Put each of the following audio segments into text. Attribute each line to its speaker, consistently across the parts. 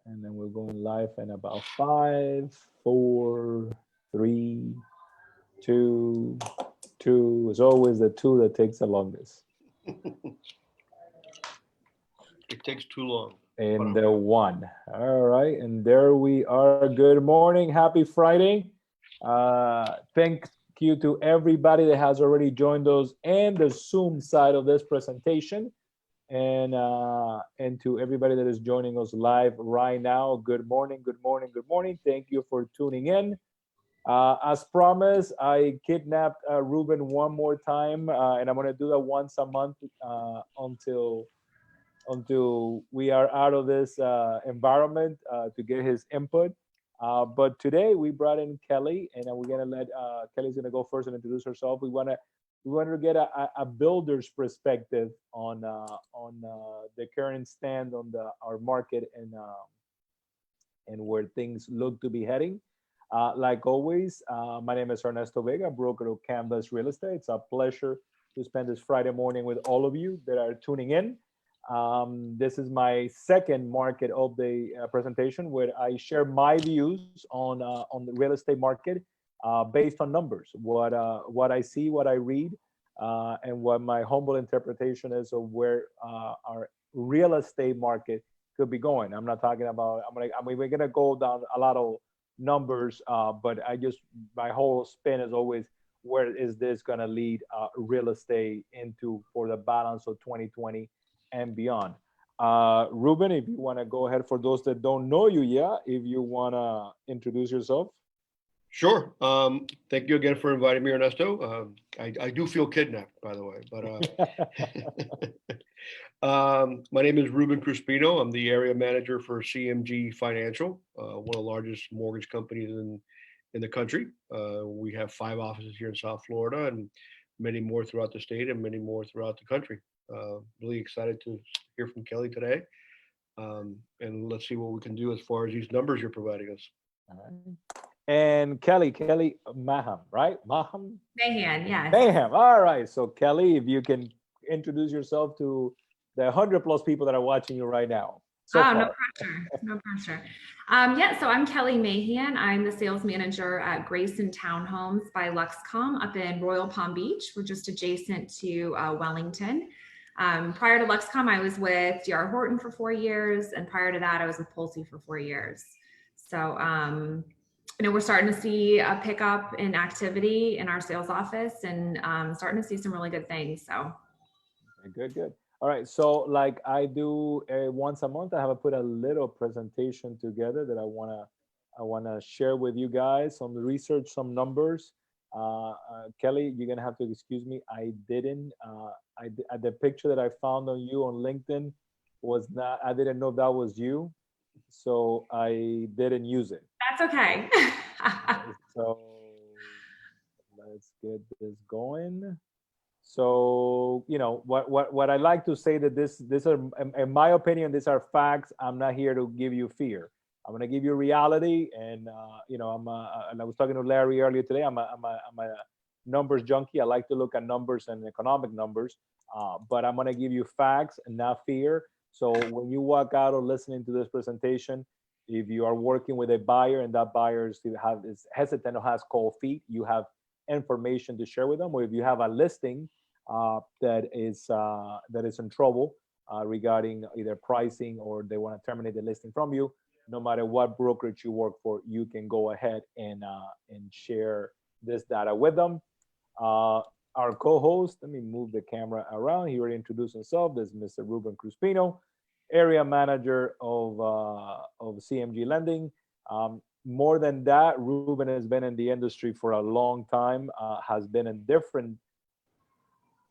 Speaker 1: And then we're going live in about five, four, three, two, two. It's always the two that takes the longest.
Speaker 2: It takes too long.
Speaker 1: And the one. All right. And there we are. Good morning. Happy Friday. Thank you to everybody that has already joined us and the Zoom side of this presentation. And to everybody that is joining us live right now, good morning, good morning, good morning. Thank you for tuning in. As promised, I kidnapped Ruben one more time, and I'm going to do that once a month until we are out of this environment to get his input. But today we brought in Kelly, and we're gonna let Kelly's gonna go first and introduce herself. We want to get a builder's perspective on the current stand on our market and where things look to be heading. Like always, my name is Ernesto Vega, broker of Canvas Real Estate. It's a pleasure to spend this Friday morning with all of you that are tuning in. This is my second market of the presentation where I share my views on the real estate market based on numbers, what I see, what I read, and what my humble interpretation is of where our real estate market could be going. I'm not talking about. I mean, we're gonna go down a lot of numbers, but my whole spin is always where is this gonna lead real estate into for the balance of 2020 and beyond. Ruben, if you want to go ahead for those that don't know you yet, if you want to introduce yourself.
Speaker 2: Sure. Thank you again for inviting me, Ernesto. I do feel kidnapped, by the way. But my name is Ruben Cruspino. I'm the area manager for CMG Financial, one of the largest mortgage companies in the country. We have 5 offices here in South Florida and many more throughout the state and many more throughout the country. Really excited to hear from Kelly today. And let's see what we can do as far as these numbers you're providing us.
Speaker 1: All right. And Kelly Maham, right? Maham?
Speaker 3: Mahan, yes.
Speaker 1: Mayhem. All right. So Kelly, if you can introduce yourself to the 100 plus people that are watching you right now. So
Speaker 3: no pressure. No pressure. Yeah, so I'm Kelly Mahan. I'm the sales manager at Grayson Townhomes by Luxcom up in Royal Palm Beach. We're just adjacent to Wellington. Prior to Luxcom, I was with DR Horton for 4 years, and prior to that, I was with Pulte for 4 years. So, we're starting to see a pickup in activity in our sales office, and starting to see some really good things. So,
Speaker 1: good. All right. So, like I do once a month, I have put a little presentation together that I wanna share with you guys. Some research, some numbers. Kelly, you're gonna have to excuse me. I didn't. The picture that I found on you on LinkedIn was not. I didn't know that was you, so I didn't use it.
Speaker 3: that's okay.
Speaker 1: So let's get this going. So what I like to say that this are in my opinion these are facts. I'm not here to give you fear. I'm gonna give you reality, and and I was talking to Larry earlier today. I'm a numbers junkie. I like to look at numbers and economic numbers, but I'm gonna give you facts and not fear. So when you walk out or listening to this presentation, if you are working with a buyer and that buyer is hesitant or has cold feet, you have information to share with them. Or if you have a listing that is in trouble regarding either pricing or they want to terminate the listing from you, no matter what brokerage you work for, you can go ahead and share this data with them. Our co-host, let me move the camera around. He already introduced himself. This is Mr. Ruben Cruspino, area manager of CMG Lending. More than that, Ruben has been in the industry for a long time, has been in different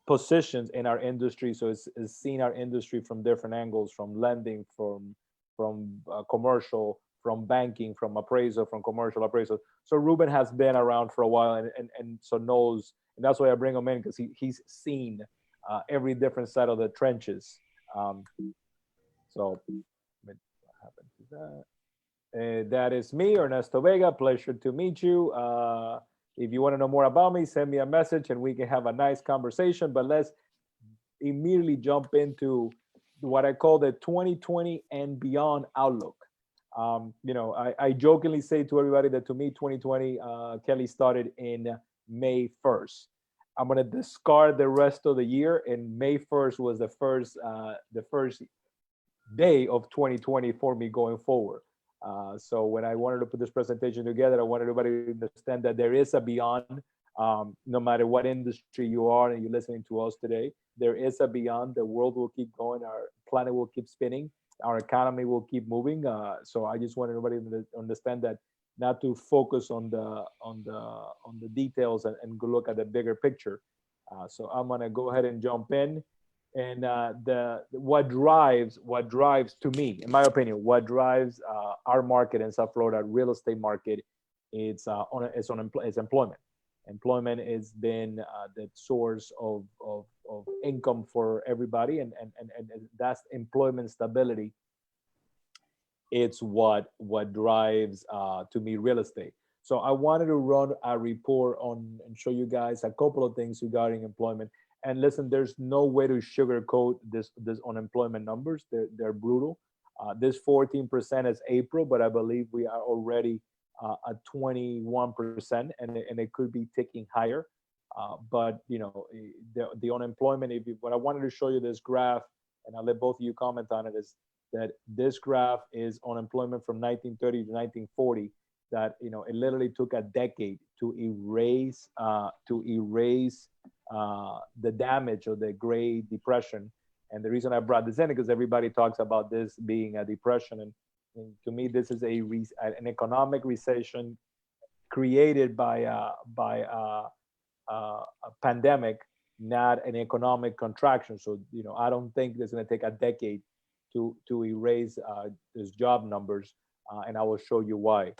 Speaker 1: positions in our industry. So it's seen our industry from different angles, from lending, from commercial, from banking, from appraisal, from commercial appraisal. So Ruben has been around for a while and so knows, and that's why I bring him in, because he's seen every different side of the trenches. So what happened to that? That is me, Ernesto Vega. Pleasure to meet you. If you want to know more about me, send me a message and we can have a nice conversation. But let's immediately jump into what I call the 2020 and beyond outlook. I jokingly say to everybody that to me, 2020, Kelly started in May 1st. I'm gonna discard the rest of the year, and May 1st was the first day of 2020 for me going forward. So when I wanted to put this presentation together, I want everybody to understand that there is a beyond. No matter what industry you are and you're listening to us today, there is a beyond. The world will keep going. Our planet will keep spinning. Our economy will keep moving. So I just want everybody to understand that, not to focus on the details, and go look at the bigger picture. So I'm gonna go ahead and jump in. And the what drives to me, in my opinion, what drives our market in South Florida real estate market, it's employment. Employment has been the source of income for everybody, and that's employment stability. It's what drives to me real estate. So I wanted to run a report on and show you guys a couple of things regarding employment. And listen, there's no way to sugarcoat this unemployment numbers. They're brutal. This 14% is April, but I believe we are already at 21%, and it could be ticking higher. But the unemployment. What I wanted to show you this graph, and I'll let both of you comment on it, is that this graph is unemployment from 1930 to 1940. That it literally took a decade to erase the damage of the Great Depression. And the reason I brought this in is because everybody talks about this being a depression, and to me, this is an economic recession created by a pandemic, not an economic contraction. So I don't think it's going to take a decade to erase these job numbers, and I will show you why.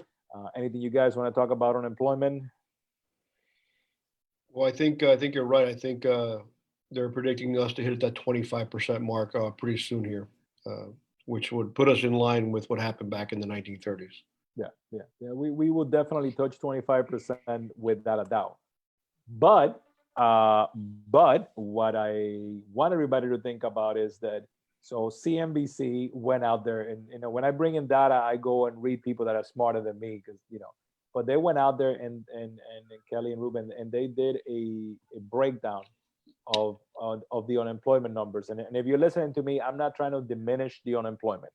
Speaker 1: Anything you guys want to talk about unemployment?
Speaker 2: Well, I think you're right. I think they're predicting us to hit that 25% mark pretty soon here, which would put us in line with what happened back in the 1930s.
Speaker 1: Yeah. We will definitely touch 25% without a doubt. But what I want everybody to think about is that, so CNBC went out there, and when I bring in data, I go and read people that are smarter than me, because but they went out there, and Kelly and Ruben, and they did a breakdown of the unemployment numbers. And if you're listening to me, I'm not trying to diminish the unemployment.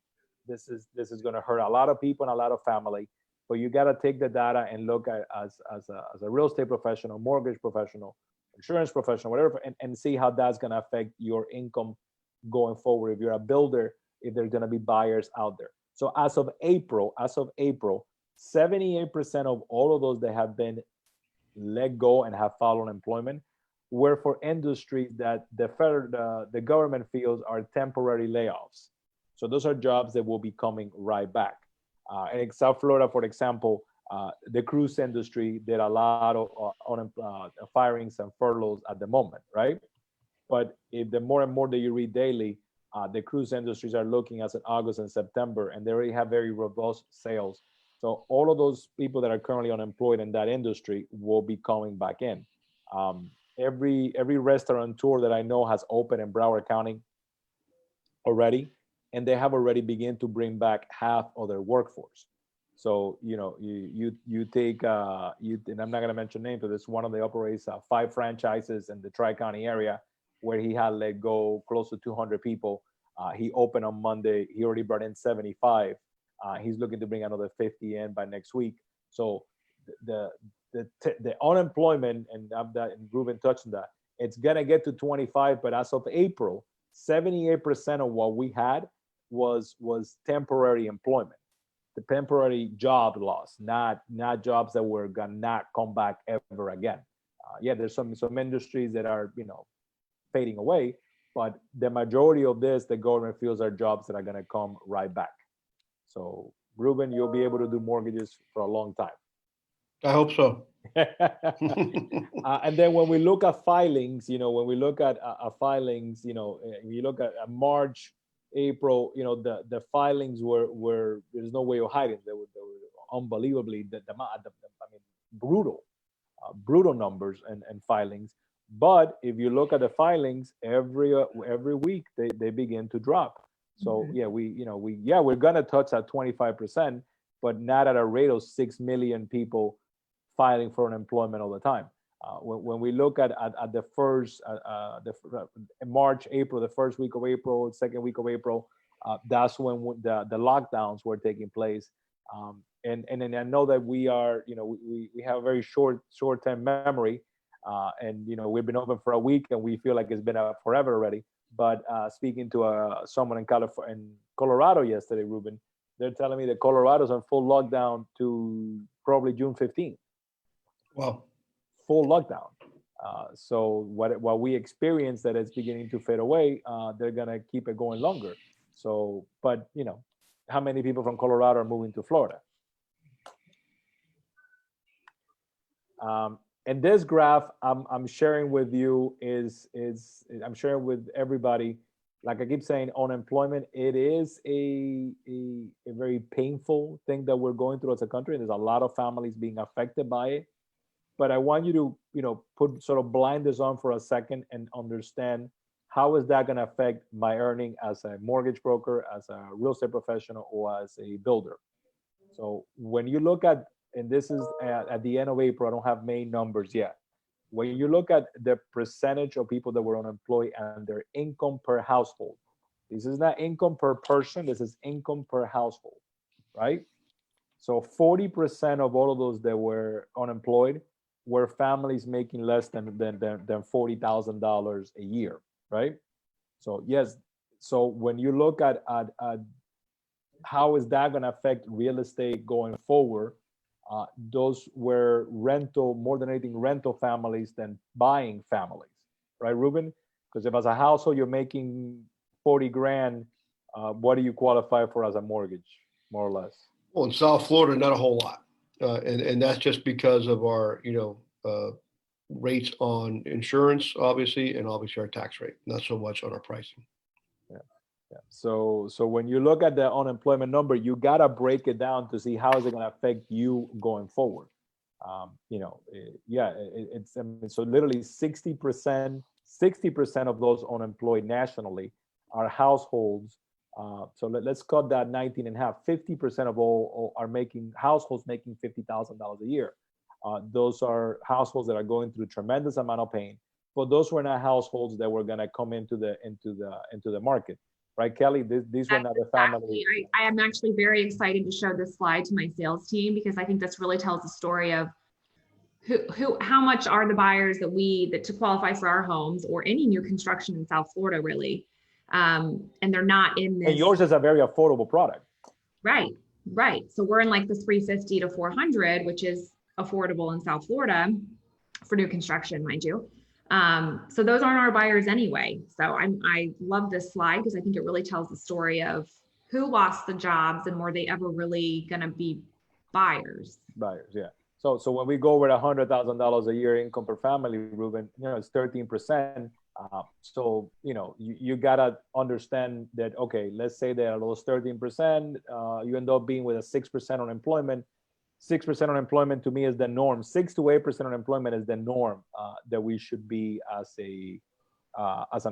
Speaker 1: This is going to hurt a lot of people and a lot of family, but you got to take the data and look at as a real estate professional, mortgage professional, insurance professional, whatever, and see how that's going to affect your income going forward. If you're a builder, if there's going to be buyers out there. So as of April, 78% of all of those that have been let go and have filed unemployment were for industries that the government feels are temporary layoffs. So those are jobs that will be coming right back. In South Florida, for example, the cruise industry did a lot of firings and furloughs at the moment, right? But if the more and more that you read daily, the cruise industries are looking at August and September, and they already have very robust sales. So all of those people that are currently unemployed in that industry will be coming back in. Every restaurateur that I know has opened in Broward County already, and they have already begun to bring back half of their workforce. So you take and I'm not going to mention names, but this one of the operates 5 franchises in the Tri-County area, where he had let go close to 200 people. He opened on Monday. He already brought in 75. He's looking to bring another 50 in by next week. So the unemployment, and Ruben touched on that, it's gonna get to 25. But as of April, 78% of what we had was temporary employment, the temporary job loss, not jobs that were gonna not come back ever again. There's some industries that are fading away, but the majority of this, the government feels, are jobs that are going to come right back. So Ruben, you'll be able to do mortgages for a long time.
Speaker 2: I hope so.
Speaker 1: And then when we look at filings, when we look at filings, you look at March, April, the filings were there's no way of hiding. They were unbelievably brutal numbers and filings. But if you look at the filings every week, they begin to drop. So yeah, we're gonna touch that 25%, but not at a rate of 6 million people filing for unemployment all the time. When we look at the first, March, April, the first week of April, second week of April, that's when the lockdowns were taking place. And then I know that we are, we have a very short-term memory, and we've been open for a week and we feel like it's been forever already. But speaking to someone in Colorado yesterday, Ruben, they're telling me that Colorado's on full lockdown to probably June 15th.
Speaker 2: Wow.
Speaker 1: Full lockdown. So what we experience that it's beginning to fade away, they're gonna keep it going longer. So, but how many people from Colorado are moving to Florida? And this graph I'm sharing with you is I'm sharing with everybody. Like I keep saying, unemployment, it is a very painful thing that we're going through as a country. There's a lot of families being affected by it. But I want you to, put sort of blinders on for a second and understand how is that going to affect my earning as a mortgage broker, as a real estate professional, or as a builder. So when you look at, and this is at the end of April, I don't have May numbers yet. When you look at the percentage of people that were unemployed and their income per household, this is not income per person, this is income per household, right? So 40% of all of those that were unemployed were families making less than $40,000 a year, right? So yes, so when you look at how is that going to affect real estate going forward, those were more than anything rental families than buying families, right, Ruben? Because if as a household you're making 40 grand, what do you qualify for as a mortgage, more or less?
Speaker 2: Well, in South Florida, not a whole lot. And that's just because of our, rates on insurance, obviously, and obviously our tax rate, not so much on our pricing.
Speaker 1: Yeah. So when you look at the unemployment number, you gotta break it down to see how is it gonna affect you going forward. So literally 60% of those unemployed nationally are households. So let's cut that 19 and a half. 50% of all are households making $50,000 a year. Those are households that are going through tremendous amount of pain. But those were not households that were gonna come into the market. Right, Kelly? These were not the family.
Speaker 3: I am actually very excited to show this slide to my sales team because I think this really tells the story of how much are the buyers that to qualify for our homes or any new construction in South Florida, really. And they're not in this.
Speaker 1: And yours is a very affordable product.
Speaker 3: Right. So we're in like the 350 to 400, which is affordable in South Florida for new construction, mind you. So those aren't our buyers anyway. So I love this slide because I think it really tells the story of who lost the jobs and were they ever really going to be buyers?
Speaker 1: Buyers, yeah. So when we go over $100,000 a year income per family, Ruben, it's 13%. So you gotta understand that. Okay, let's say that those 13%, you end up being with a 6% unemployment. 6% unemployment to me is the norm. 6 to 8% unemployment is the norm that we should be as an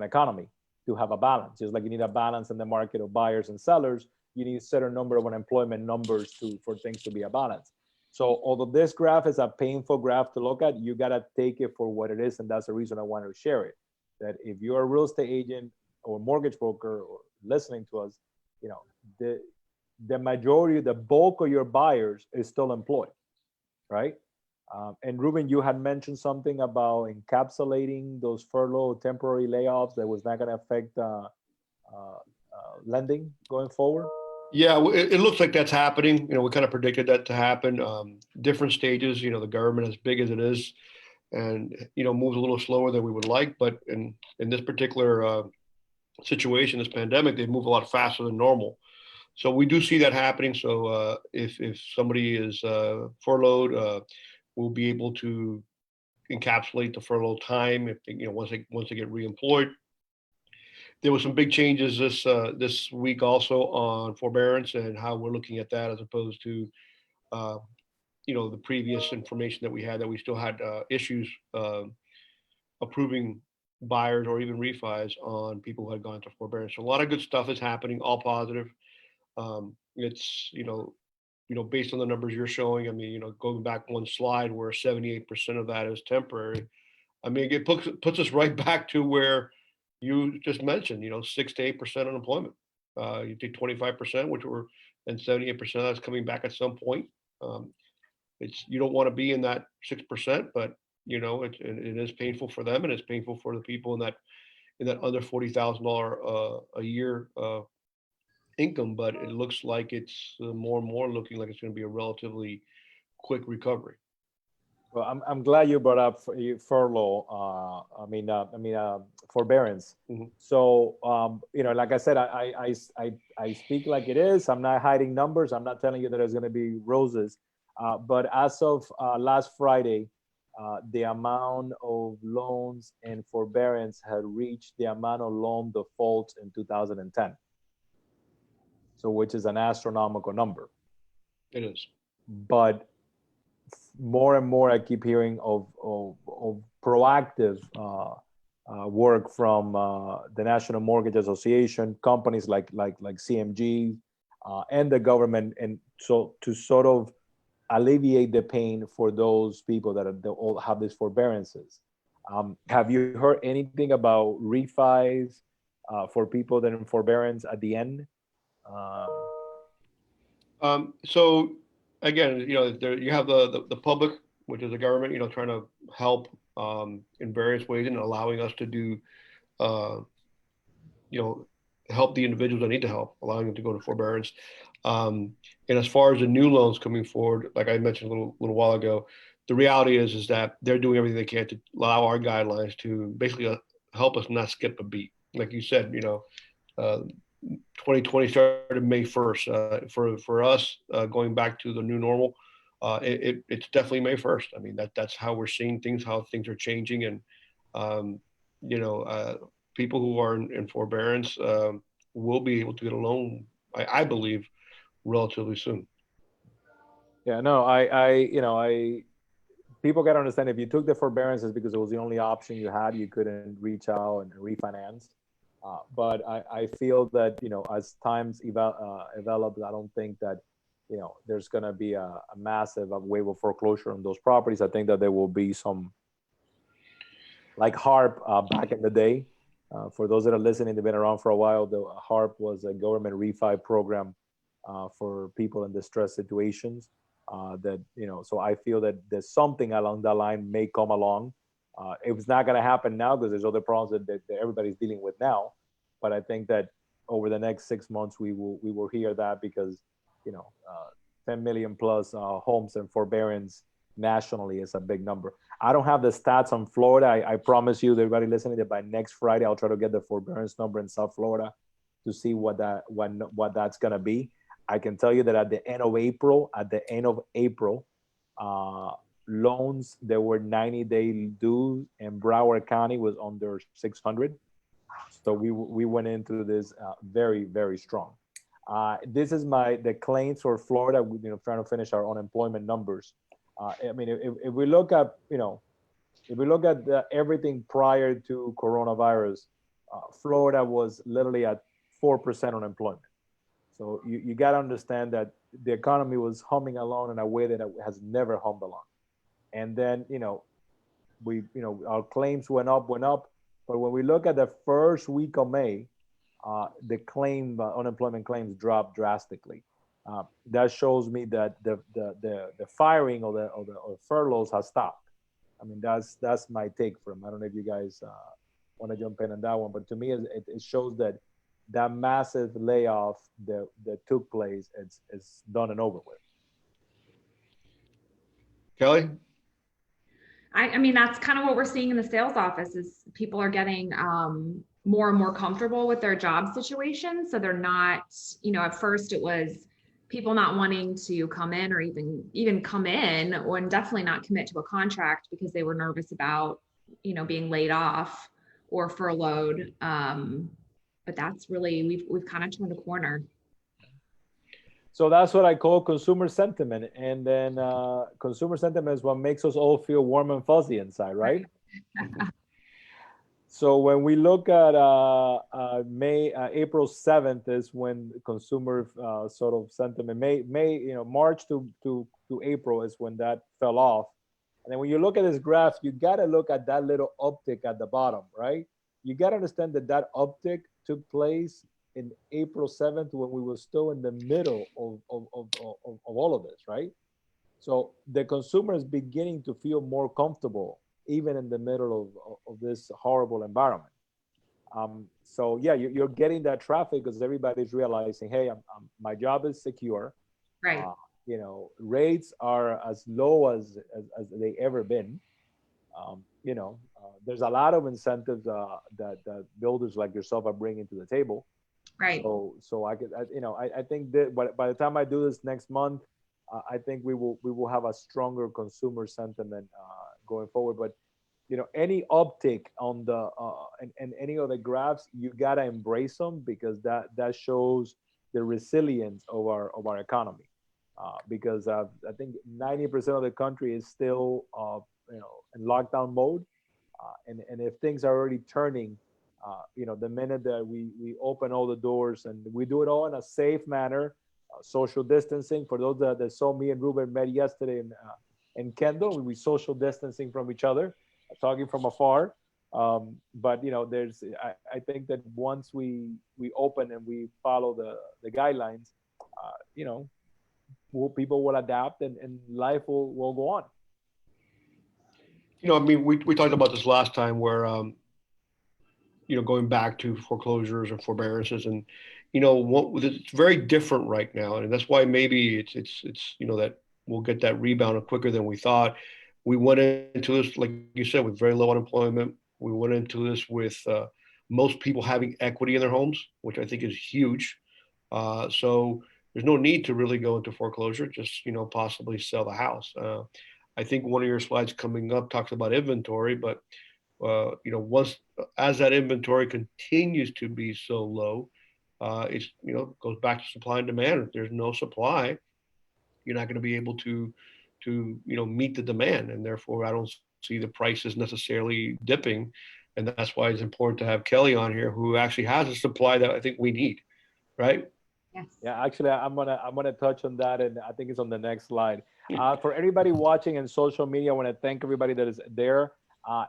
Speaker 1: economy to have a balance. Just like you need a balance in the market of buyers and sellers, you need a certain number of unemployment numbers for things to be a balance. So although this graph is a painful graph to look at, you gotta take it for what it is, and that's the reason I wanted to share it. That if you're a real estate agent or mortgage broker or listening to us, the majority, the bulk of your buyers is still employed, right? And Ruben, you had mentioned something about encapsulating those furlough temporary layoffs that was not going to affect lending going forward.
Speaker 2: Yeah, it looks like that's happening. We kind of predicted that to happen. Different stages. The government, as big as it is, and moves a little slower than we would like. But in this particular situation, this pandemic, they move a lot faster than normal. So we do see that happening. So if somebody is furloughed, we'll be able to encapsulate the furlough time if once they get reemployed. There were some big changes this week also on forbearance and how we're looking at that as opposed to the previous information that we had, that we still had issues approving buyers or even refis on people who had gone into forbearance. So a lot of good stuff is happening, all positive. It's, based on the numbers you're showing, I mean, going back one slide where 78% of that is temporary. I mean, it puts us right back to where you just mentioned, 6 to 8% unemployment. You take 25%, and 78% of that's coming back at some point. You don't want to be in that 6%, but it is painful for them, and it's painful for the people in that under $40,000 a year income. But it looks like it's more and more looking like it's going to be a relatively quick recovery.
Speaker 1: Well, I'm glad you brought up furlough. Forbearance.
Speaker 2: Mm-hmm.
Speaker 1: So, like I said, I speak like it is. I'm not hiding numbers. I'm not telling you that there's going to be roses. But as of last Friday, the amount of loans and forbearance had reached the amount of loan defaults in 2010. So, which is an astronomical number.
Speaker 2: It is.
Speaker 1: But more and more, I keep hearing of proactive work from the National Mortgage Association, companies like CMG, and the government, and so to sort of alleviate the pain for those people that all have these forbearances. Have you heard anything about refis for people that are in forbearance at the end?
Speaker 2: So again, you have the public, which is the government, trying to help in various ways and allowing us to do, help the individuals that need to help, allowing them to go to forbearance. And as far as the new loans coming forward, like I mentioned a little while ago, the reality is that they're doing everything they can to allow our guidelines to basically help us not skip a beat. Like you said, 2020 started May 1st. For us, going back to the new normal, it's definitely May 1st. I mean, that's how we're seeing things, how things are changing. And, people who are in forbearance will be able to get a loan, I believe, relatively soon.
Speaker 1: Yeah, no, people got to understand, if you took the forbearance, it's because it was the only option you had. You couldn't reach out and refinance. But I feel that, as times develop, I don't think that, there's going to be a massive wave of foreclosure on those properties. I think that there will be some, like HARP back in the day. For those that are listening, they've been around for a while. The HARP was a government refi program for people in distressed situations. So I feel that there's something along that line may come along. It's not going to happen now because there's other problems that everybody's dealing with now. But I think that over the next 6 months, we will hear that, because 10 million plus homes and forbearance nationally is a big number. I don't have the stats on Florida. I promise you, everybody listening, that by next Friday, I'll try to get the forbearance number in South Florida to see what that's going to be. I can tell you that at the end of April, loans that were 90-day due in Broward County was under 600. So we went into this very, very strong. This is the claims for Florida. Trying to finish our unemployment numbers. I mean, if we look at everything prior to coronavirus, Florida was literally at 4% unemployment. So you got to understand that the economy was humming along in a way that it has never hummed along. And then, our claims went up. But when we look at the first week of May, the unemployment claims dropped drastically. That shows me that the firing or the furloughs has stopped. I mean, that's my take from. I don't know if you guys want to jump in on that one, but to me, it shows that massive layoff that took place, it's done and over with.
Speaker 2: Kelly?
Speaker 3: I mean, that's kind of what we're seeing in the sales office, is people are getting more and more comfortable with their job situation. So they're not, at first it was people not wanting to come in or even come in, and definitely not commit to a contract because they were nervous about, being laid off or furloughed. But that's really, we've kind of turned a corner.
Speaker 1: So that's what I call consumer sentiment. And then consumer sentiment is what makes us all feel warm and fuzzy inside, right? So when we look at April 7th is when consumer sort of sentiment, March to April is when that fell off. And then when you look at this graph, you got to look at that little uptick at the bottom, right? You got to understand that that uptick took place in April 7th when we were still in the middle of all of this, right? So the consumer is beginning to feel more comfortable even in the middle of this horrible environment. So yeah, you're getting that traffic because everybody's realizing, hey, my job is secure.
Speaker 3: Right.
Speaker 1: Rates are as low as they ever been. There's a lot of incentives that builders like yourself are bringing to the table.
Speaker 3: Right.
Speaker 1: So I think that by the time I do this next month, I think we will have a stronger consumer sentiment going forward. But any uptick on the and any of the graphs, you gotta embrace them because that shows the resilience of our economy. Because I think 90% of the country is still in lockdown mode, and if things are already turning, the minute that we open all the doors and we do it all in a safe manner, social distancing. For those that saw me and Ruben met yesterday in Kendall, we social distancing from each other, talking from afar. But I think that once we open and we follow the guidelines, people will adapt and life will go on.
Speaker 2: I mean, we talked about this last time where, going back to foreclosures and forbearances and, it's very different right now. And that's why maybe it's that we'll get that rebound quicker than we thought. We went into this, like you said, with very low unemployment. We went into this with most people having equity in their homes, which I think is huge. So there's no need to really go into foreclosure, just, possibly sell the house. I think one of your slides coming up talks about inventory, but, once as that inventory continues to be so low, it's, goes back to supply and demand. If there's no supply, you're not going to be able to meet the demand, and therefore I don't see the prices necessarily dipping. And that's why it's important to have Kelly on here, who actually has a supply that I think we need, right?
Speaker 3: Yes.
Speaker 1: Yeah, actually, I'm gonna touch on that, and I think it's on the next slide. For everybody watching in social media, I want to thank everybody that is there.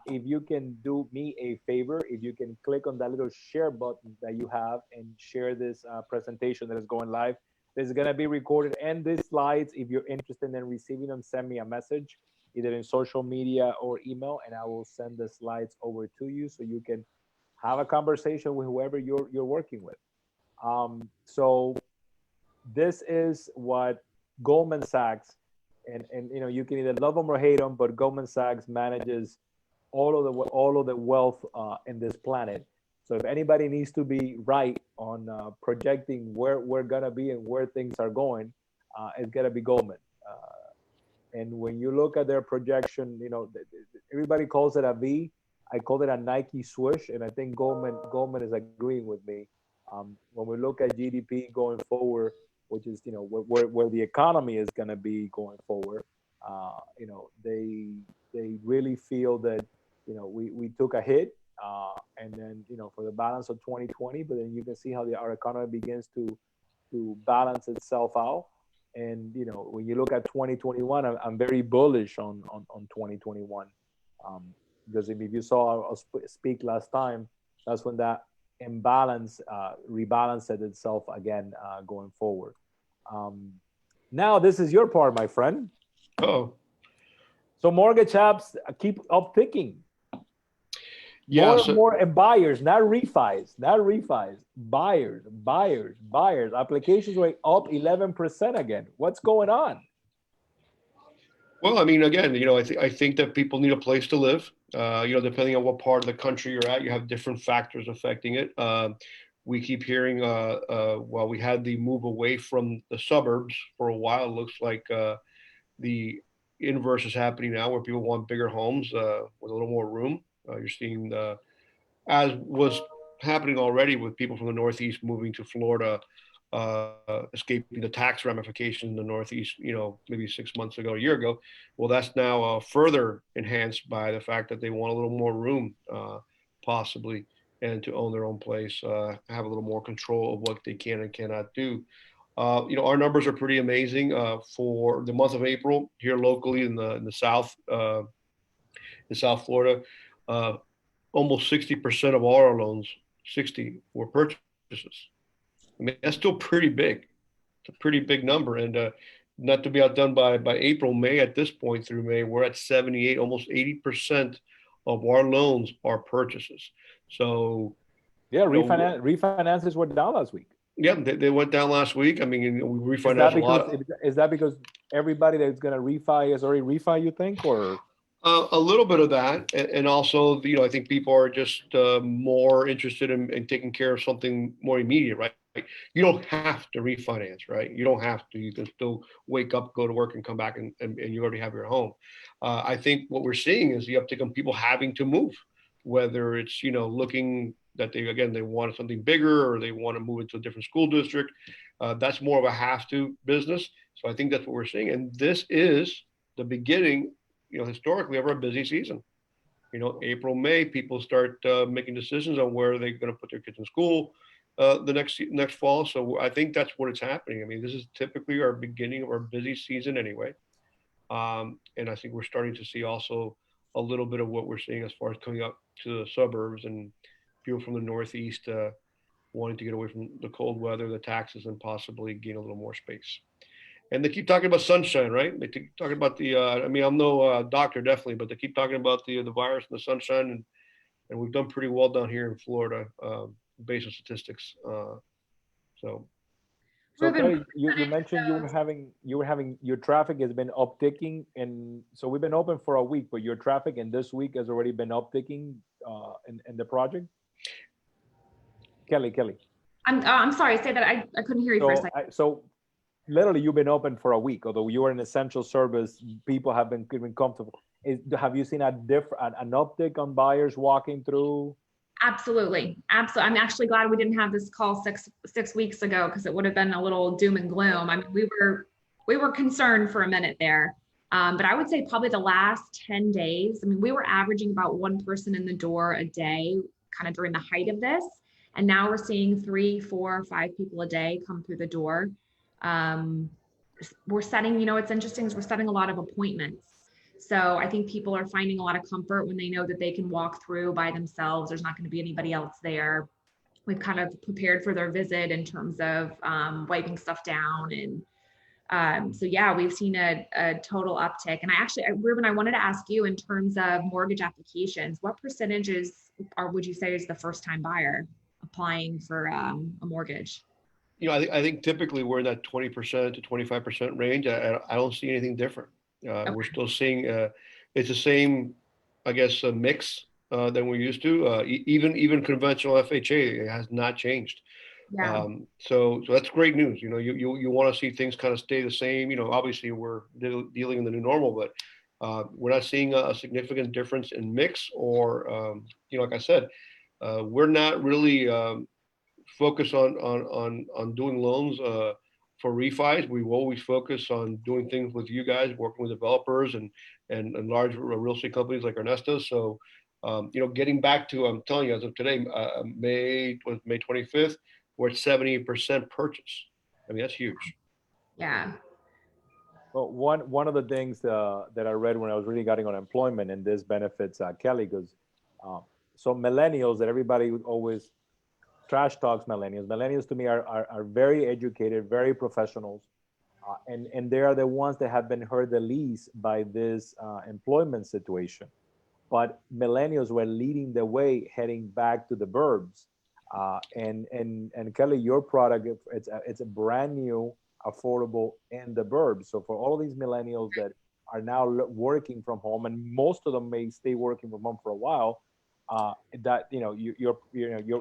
Speaker 1: If you can do me a favor, if you can click on that little share button that you have and share this presentation that is going live. This is gonna be recorded, and these slides, if you're interested in receiving them, send me a message either in social media or email, and I will send the slides over to you so you can have a conversation with whoever you're working with. So this is what Goldman Sachs, and you can either love them or hate them, but Goldman Sachs manages all of the wealth in this planet. So if anybody needs to be right on projecting where we're gonna be and where things are going, it's gonna be Goldman. And when you look at their projection, everybody calls it a V. I call it a Nike swoosh, and I think Goldman is agreeing with me. When we look at GDP going forward, which is where the economy is going to be going forward, they really feel that we took a hit, and then for the balance of 2020, but then you can see how our economy begins to balance itself out. And when you look at 2021, I'm very bullish on 2021, because if you saw us speak last time, that's when that imbalance rebalanced itself again going forward. Now this is your part, my friend.
Speaker 2: Oh,
Speaker 1: so mortgage apps keep upticking.
Speaker 2: yeah.
Speaker 1: More and buyers, not refis, buyers. Applications rate up 11% again. What's going on?
Speaker 2: Well, I mean, again, I think that people need a place to live. Depending on what part of the country you're at, you have different factors affecting it. We keep hearing, while we had the move away from the suburbs for a while, it looks like the inverse is happening now, where people want bigger homes with a little more room. You're seeing, as was happening already with people from the Northeast moving to Florida, escaping the tax ramifications in the Northeast, maybe 6 months ago, a year ago. Well, that's now further enhanced by the fact that they want a little more room possibly, and to own their own place, have a little more control of what they can and cannot do. Our numbers are pretty amazing for the month of April here locally in the South, in South Florida. Uh, Almost 60% of all our loans, 60, were purchases. I mean, that's still pretty big. It's a pretty big number, and not to be outdone by April, May. At this point through May, we're at 78, almost 80% of our loans are purchases. So
Speaker 1: Yeah, refinances were down last week.
Speaker 2: yeah, they went down last week. I mean, we
Speaker 1: Is that
Speaker 2: refinanced a
Speaker 1: because
Speaker 2: lot.
Speaker 1: is that because everybody that's going to refi is already refi? You think, or
Speaker 2: A little bit of that, and also, I think people are just more interested in taking care of something more immediate, right? You don't have to refinance, right? You don't have to. You can still wake up, go to work, and come back, and you already have your home. I think what we're seeing is the uptick on people having to move, whether it's looking that they want something bigger or they want to move into a different school district. That's more of a have to business. So I think that's what we're seeing, and this is the beginning, historically, of our busy season. April, May, people start making decisions on where they're going to put their kids in school the next fall. So I think that's what is happening. I mean, this is typically our beginning of our busy season anyway. And I think we're starting to see also a little bit of what we're seeing as far as coming up to the suburbs and people from the Northeast wanting to get away from the cold weather, the taxes, and possibly gain a little more space. And they keep talking about sunshine, right? They keep talking about the. I mean, I'm no doctor, definitely, but they keep talking about the virus and the sunshine, and we've done pretty well down here in Florida, based on statistics. So
Speaker 1: so
Speaker 3: Ruben,
Speaker 1: Kelly, you mentioned you were having your traffic has been upticking, and so we've been open for a week, but your traffic in this week has already been upticking in the project. Kelly.
Speaker 3: I'm sorry. Say that I couldn't hear you for a
Speaker 1: So
Speaker 3: second.
Speaker 1: so literally you've been open for a week, although you are an essential service. People have been comfortable. Have you seen an uptick on buyers walking through?
Speaker 3: Absolutely. I'm actually glad we didn't have this call six weeks ago, because it would have been a little doom and gloom. I mean, we were concerned for a minute there. But I would say probably the last 10 days, I mean, we were averaging about one person in the door a day, kind of during the height of this. And now we're seeing 3, 4, 5 people a day come through the door. We're setting, it's interesting, is we're setting a lot of appointments. So I think people are finding a lot of comfort when they know that they can walk through by themselves. There's not going to be anybody else there. We've kind of prepared for their visit in terms of wiping stuff down. And so, yeah, we've seen a total uptick. And Ruben, I wanted to ask you, in terms of mortgage applications, what percentages would you say is the first time buyer applying for a mortgage?
Speaker 2: I think typically we're in that 20% to 25% range. I don't see anything different.
Speaker 3: Okay.
Speaker 2: We're still seeing it's the same, I guess, mix than we're used to. Even conventional FHA has not changed.
Speaker 3: Yeah.
Speaker 2: So that's great news. You want to see things kind of stay the same. Obviously we're dealing in the new normal, but we're not seeing a significant difference in mix or, like I said, we're not really focused on doing loans for refis. We've always focused on doing things with you guys, working with developers and large real estate companies like Ernesto. So, getting back to, I'm telling you, as of today, May 25th, we're at 70% purchase. I mean, that's huge.
Speaker 3: Yeah.
Speaker 1: Well, one of the things that I read when I was regarding unemployment, and this benefits Kelly, because so millennials, that everybody always trash talks millennials. Millennials to me are very educated, very professionals, and they are the ones that have been hurt the least by this employment situation. But millennials were leading the way, heading back to the burbs. And Kelly, your product, it's a brand new, affordable in the burbs. So for all of these millennials that are now working from home, and most of them may stay working from home for a while, that you're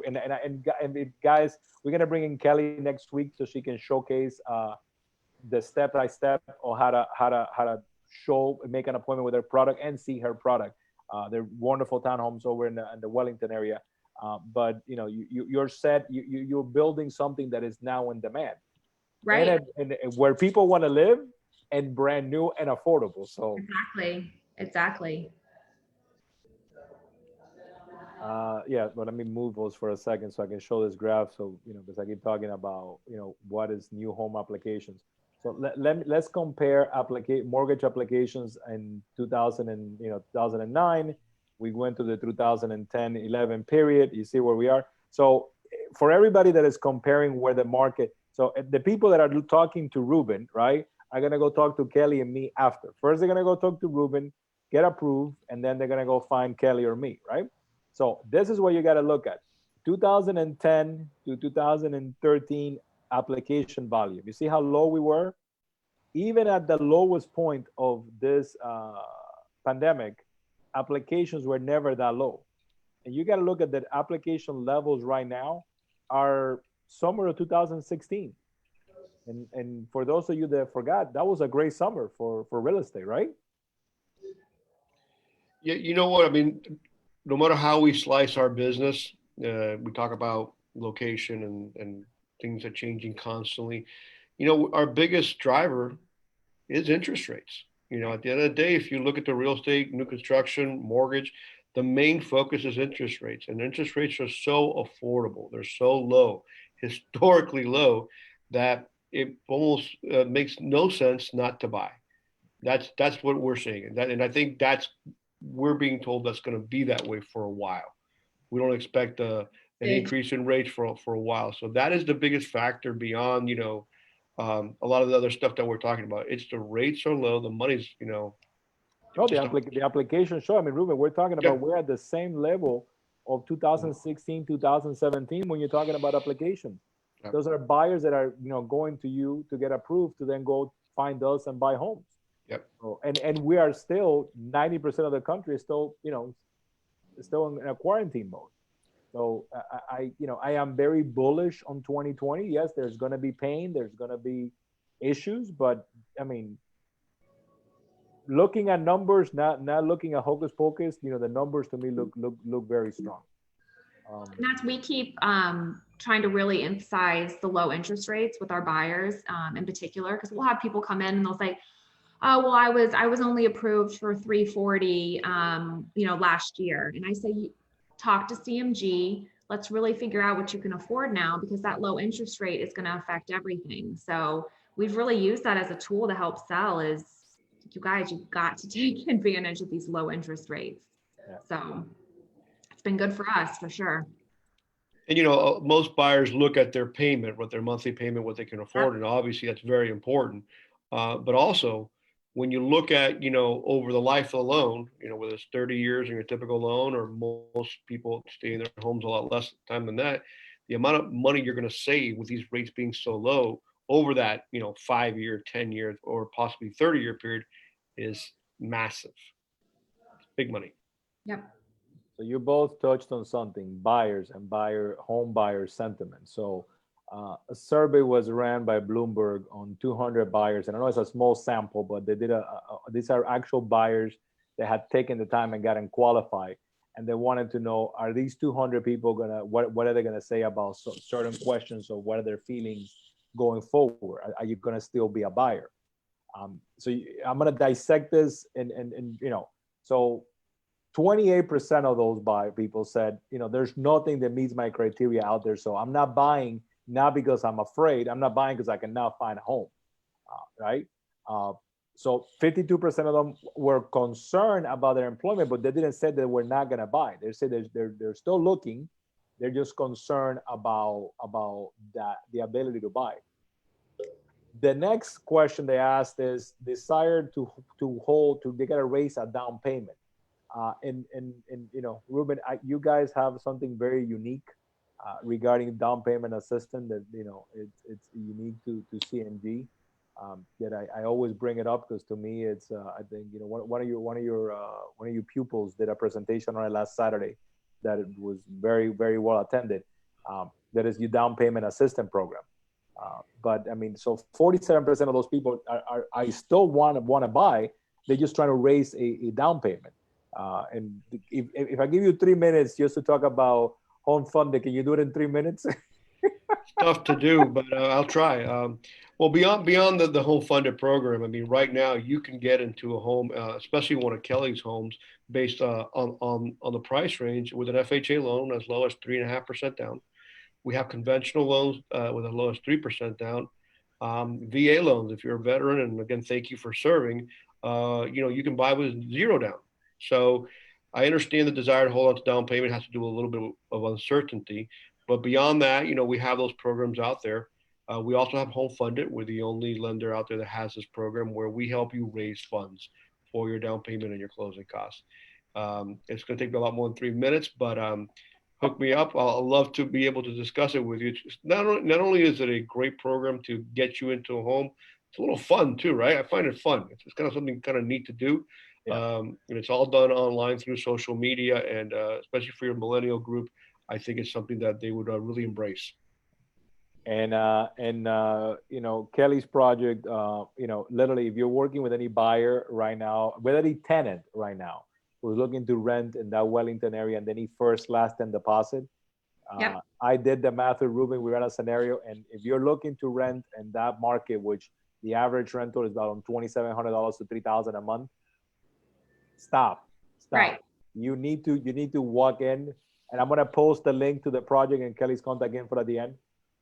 Speaker 1: and guys, we're gonna bring in Kelly next week so she can showcase the step by step on how to make an appointment with her product and see her product. They're wonderful townhomes over in the Wellington area. But you're set. You're building something that is now in demand,
Speaker 3: Right.
Speaker 1: and where people want to live, and brand new and affordable. So
Speaker 3: Exactly.
Speaker 1: Yeah, but let me move those for a second so I can show this graph. So, because I keep talking about, what is new home applications. So let's compare mortgage applications in 2000 and, 2009. We went to the 2010-11 period. You see where we are. So for everybody that is comparing where the market, so the people that are talking to Ruben, right, are going to go talk to Kelly and me after. First, they're going to go talk to Ruben, get approved, and then they're going to go find Kelly or me, right? So this is what you got to look at. 2010 to 2013 application volume. You see how low we were? Even at the lowest point of this pandemic, applications were never that low. And you got to look at the application levels right now are summer of 2016. And for those of you that forgot, that was a great summer for real estate, right?
Speaker 2: Yeah, you know what? I mean, no matter how we slice our business, we talk about location and things are changing constantly. Our biggest driver is interest rates. At the end of the day, if you look at the real estate, new construction, mortgage, the main focus is interest rates. And interest rates are so affordable. They're so low, historically low, that it almost makes no sense not to buy. That's what we're seeing. And I think we're being told that's going to be that way for a while. We don't expect an increase in rates for a while. So that is the biggest factor beyond, a lot of the other stuff that we're talking about. It's the rates are low, the money's,
Speaker 1: No, the application show. I mean, Ruben, we're talking about we're at the same level of 2016, 2017 when you're talking about applications.
Speaker 2: Yep.
Speaker 1: Those are buyers that are, going to you to get approved to then go find us and buy homes.
Speaker 2: Yep.
Speaker 1: So, and we are still 90% of the country is still, still in a quarantine mode. So I am very bullish on 2020. Yes, there's going to be pain, there's going to be issues, but I mean, looking at numbers, not looking at hocus pocus, the numbers to me look very strong.
Speaker 3: And that's, we keep trying to really emphasize the low interest rates with our buyers in particular, because we'll have people come in and they'll say, oh, well, I was only approved for 340, last year. And I say, talk to CMG. Let's really figure out what you can afford now, because that low interest rate is going to affect everything. So we've really used that as a tool to help sell. Is you guys, you've got to take advantage of these low interest rates.
Speaker 1: Yeah.
Speaker 3: So it's been good for us for sure.
Speaker 2: And most buyers look at their payment, what their monthly payment, what they can afford, and obviously that's very important. But also, when you look at over the life of the loan, whether it's 30 years in your typical loan, or most people stay in their homes a lot less time than that, the amount of money you're going to save with these rates being so low over that 5-year, 10-year, or possibly 30-year period is massive. Big money.
Speaker 3: Yep.
Speaker 1: So you both touched on something, buyers and home buyer sentiment. So a survey was ran by Bloomberg on 200 buyers, and I know it's a small sample, but they did these are actual buyers that had taken the time and gotten qualified, and they wanted to know, are these 200 people what are they gonna say about certain questions, or what are their feelings going forward? Are you gonna still be a buyer? So I'm gonna dissect this, and so 28% of those people said, there's nothing that meets my criteria out there, so I'm not buying. Not because I'm afraid. I'm not buying because I can now find a home, right? So 52% of them were concerned about their employment, but they didn't say that we're not going to buy. They said they're still looking. They're just concerned about the ability to buy. The next question they asked is desire to they got to raise a down payment. And Ruben, you guys have something very unique regarding down payment assistance that it's unique to CMG. That I always bring it up because to me it's I think one of your pupils did a presentation on it last Saturday that it was very, very well attended. That is your down payment assistance program. But I mean, so 47% of those people I still want to buy. They're just trying to raise a down payment. And if I give you 3 minutes just to talk about home funding, can you do it in 3 minutes?
Speaker 2: tough to do, but I'll try. Well, beyond the home funded program, I mean, right now you can get into a home, especially one of Kelly's homes, based on the price range with an FHA loan as low as 3.5% down. We have conventional loans with as low as 3% down. VA loans, if you're a veteran, and again, thank you for serving. You can buy with zero down. So I understand the desire to hold on to down payment has to do with a little bit of uncertainty, but beyond that, we have those programs out there. We also have Home Funded. We're the only lender out there that has this program where we help you raise funds for your down payment and your closing costs. It's going to take me a lot more than 3 minutes, but hook me up. I'll love to be able to discuss it with you. Not only is it a great program to get you into a home, it's a little fun too, right? I find it fun. It's kind of something kind of neat to do.
Speaker 1: Yeah.
Speaker 2: And it's all done online through social media, and especially for your millennial group, I think it's something that they would really embrace.
Speaker 1: And Kelly's project, literally, if you're working with any buyer right now, with any tenant right now who's looking to rent in that Wellington area and they need first, last, and deposit,
Speaker 3: Yep.
Speaker 1: I did the math with Ruben. We ran a scenario, and if you're looking to rent in that market, which the average rental is about $2,700 to $3,000 a month, stop.
Speaker 3: Right.
Speaker 1: You need to walk in, and I'm gonna post the link to the project and Kelly's contact info at the end.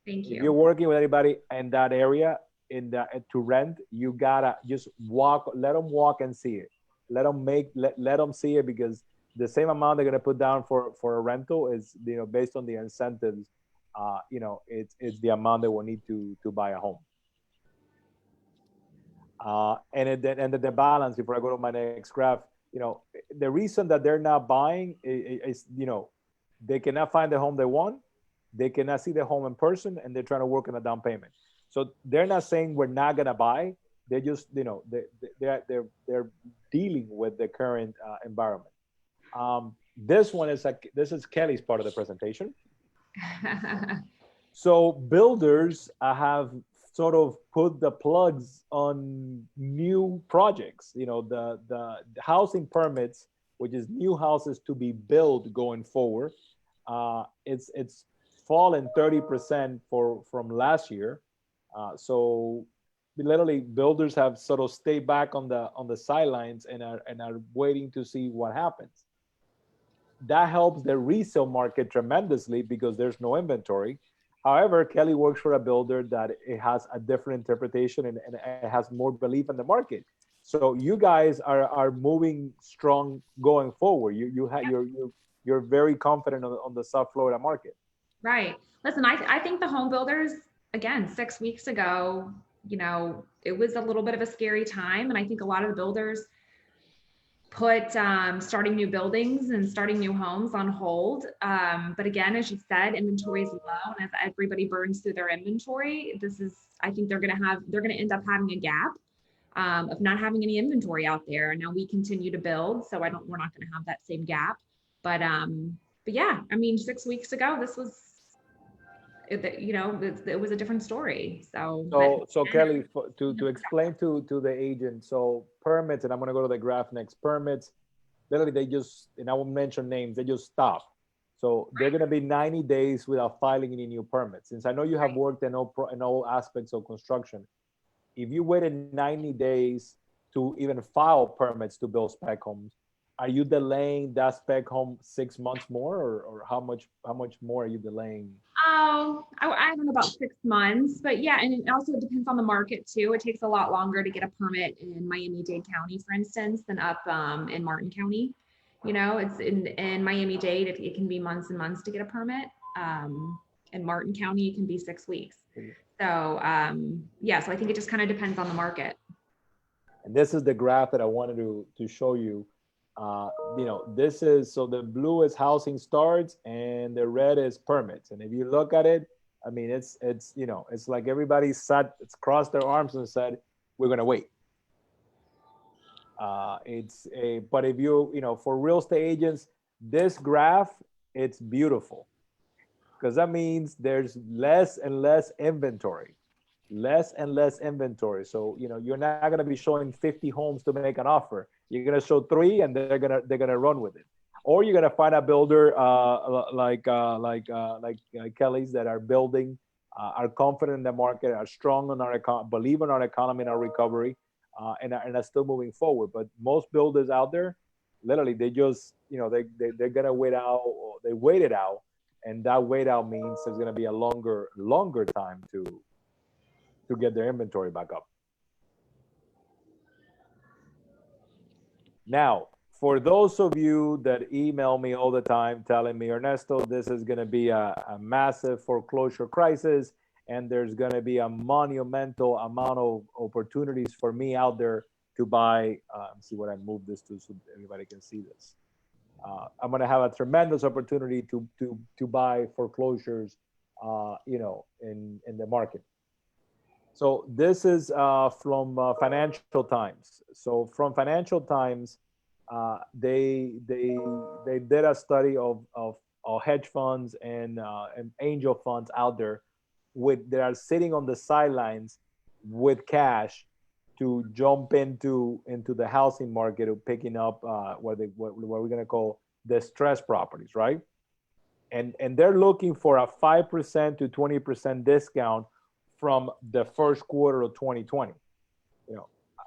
Speaker 3: Thank
Speaker 1: If you're
Speaker 3: you.
Speaker 1: working with anybody in that area to rent, you gotta just walk, let them walk and see it. Let them see it, because the same amount they're gonna put down for a rental is, based on the incentives, it's the amount they will need to buy a home. And the balance, before I go to my next graph, the reason that they're not buying is, they cannot find the home they want. They cannot see the home in person, and they're trying to work on a down payment. So they're not saying we're not gonna buy. They're just, they're dealing with the current environment. This is Kelly's part of the presentation. So builders have sort of put the plugs on new projects. The housing permits, which is new houses to be built going forward, it's fallen 30% from last year. So literally, builders have sort of stayed back on the sidelines and are waiting to see what happens. That helps the resale market tremendously because there's no inventory. However, Kelly works for a builder that it has a different interpretation and it has more belief in the market. So you guys are moving strong going forward. You're very confident on the South Florida market.
Speaker 3: Right. Listen, I think the home builders, again, 6 weeks ago, it was a little bit of a scary time. And I think a lot of the builders put starting new buildings and starting new homes on hold. But again, as you said, inventory is low. And as everybody burns through their inventory, I think they're going to end up having a gap of not having any inventory out there. Now we continue to build, so we're not going to have that same gap. But yeah, I mean, 6 weeks ago, it was a different story. So
Speaker 1: Kelly, to explain to the agent, so permits, and I'm going to go to the graph next. Permits, literally, they just, and I won't mention names, they just stop. So they're going to be 90 days without filing any new permits. Since I know you have worked in all aspects of construction, if you waited 90 days to even file permits to build spec homes, are you delaying that spec home 6 months more, or how much more are you delaying?
Speaker 3: Oh, I don't know about 6 months, but yeah, and it also depends on the market too. It takes a lot longer to get a permit in Miami-Dade County, for instance, than up in Martin County. It's in Miami-Dade, it can be months and months to get a permit. In Martin County, it can be 6 weeks. So yeah, so I think it just kind of depends on the market.
Speaker 1: And this is the graph that I wanted to show you. This is, so the blue is housing starts and the red is permits. And if you look at it, I mean, it's like everybody it's crossed their arms and said, we're going to wait. But if for real estate agents, this graph, it's beautiful, because that means there's less and less inventory. So, you're not going to be showing 50 homes to make an offer. You're going to show 3 and they're going to run with it. Or you're going to find a builder like Kelly's that are building are confident in the market, are strong on our believe in our economy and our recovery, and are still moving forward. But most builders out there, literally, they just, they're gonna wait out. Or they wait it out, and that wait out means there's gonna be a longer time to get their inventory back up. Now, for those of you that email me all the time telling me, Ernesto, this is going to be a massive foreclosure crisis, and there's going to be a monumental amount of opportunities for me out there to buy. Let's see what I move this to so everybody can see this. I'm going to have a tremendous opportunity to buy foreclosures, in the market. So this is from Financial Times. So from Financial Times, they did a study of hedge funds and angel funds out there that are sitting on the sidelines with cash to jump into the housing market of picking up what we're going to call distressed properties, right? And they're looking for a 5% to 20% discount from the first quarter of 2020.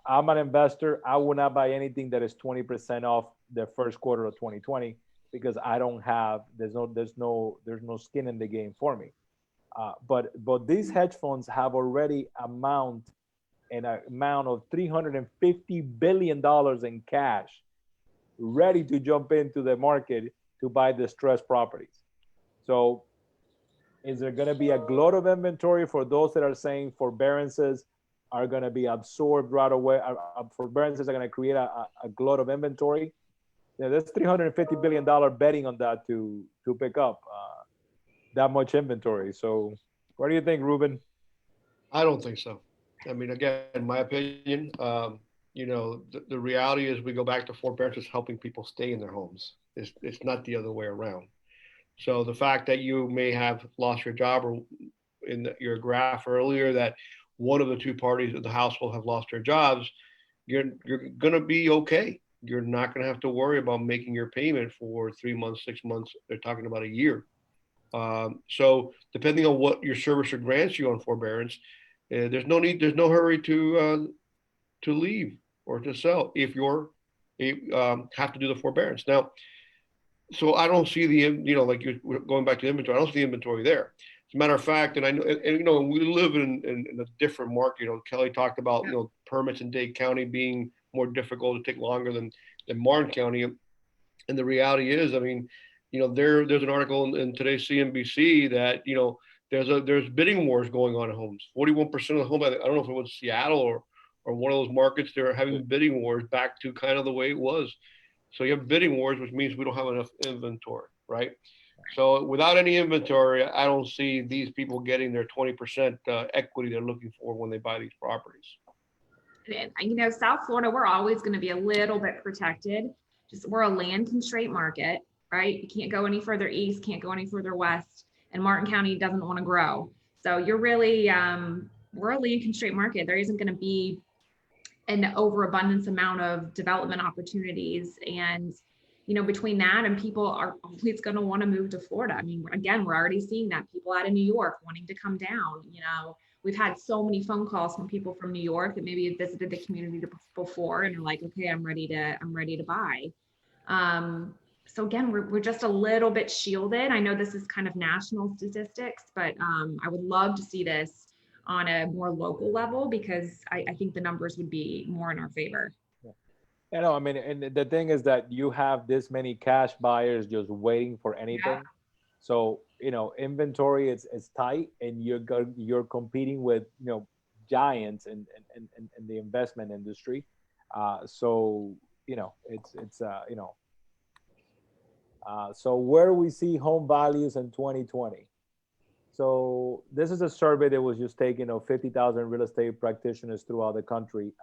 Speaker 1: I'm an investor. I will not buy anything that is 20% off the first quarter of 2020 because I don't have, there's no skin in the game for me. But these hedge funds have already an amount of $350 billion in cash ready to jump into the market to buy distressed properties. So is there going to be a glut of inventory for those that are saying forbearances are going to be absorbed right away? Forbearances are going to create a glut of inventory. There's $350 billion betting on that to pick up that much inventory. So what do you think, Ruben?
Speaker 2: I don't think so. I mean, again, in my opinion, the reality is we go back to forbearance helping people stay in their homes. It's not the other way around. So the fact that you may have lost your job, or in your graph earlier that one of the two parties of the household have lost their jobs, you're going to be okay. You're not going to have to worry about making your payment for 3 months, 6 months. They're talking about a year. So depending on what your servicer grants you on forbearance, there's no hurry to leave or to sell if you have to do the forbearance. Now, so I don't see like you're going back to inventory. I don't see the inventory there. As a matter of fact, and I know, and we live in a different market. Kelly talked about permits in Dade County being more difficult, to take longer than Martin County. And the reality is, I mean, there's an article in today's CNBC that there's bidding wars going on in homes. 41% of the home, I don't know if it was Seattle or one of those markets, they're having bidding wars back to kind of the way it was. So you have bidding wars, which means we don't have enough inventory, right? So without any inventory, I don't see these people getting their 20% equity they're looking for when they buy these properties.
Speaker 3: And, South Florida, we're always going to be a little bit protected. We're a land constraint market, right? You can't go any further east, can't go any further west, and Martin County doesn't want to grow. So you're really, we're a land constraint market. There isn't going to be an overabundance amount of development opportunities. And, between that and people are always going to want to move to Florida. I mean, again, we're already seeing that people out of New York wanting to come down. We've had so many phone calls from people from New York that maybe visited the community before and are like, okay, I'm ready to buy. So again, we're just a little bit shielded. I know this is kind of national statistics, but I would love to see this on a more local level because I think the numbers would be more in our favor.
Speaker 1: I mean, and the thing is that you have this many cash buyers just waiting for anything. Yeah. So, inventory is tight, and you're competing with, giants in the investment industry. So, so where do we see home values in 2020? So this is a survey that was just taken of 50,000 real estate practitioners throughout the country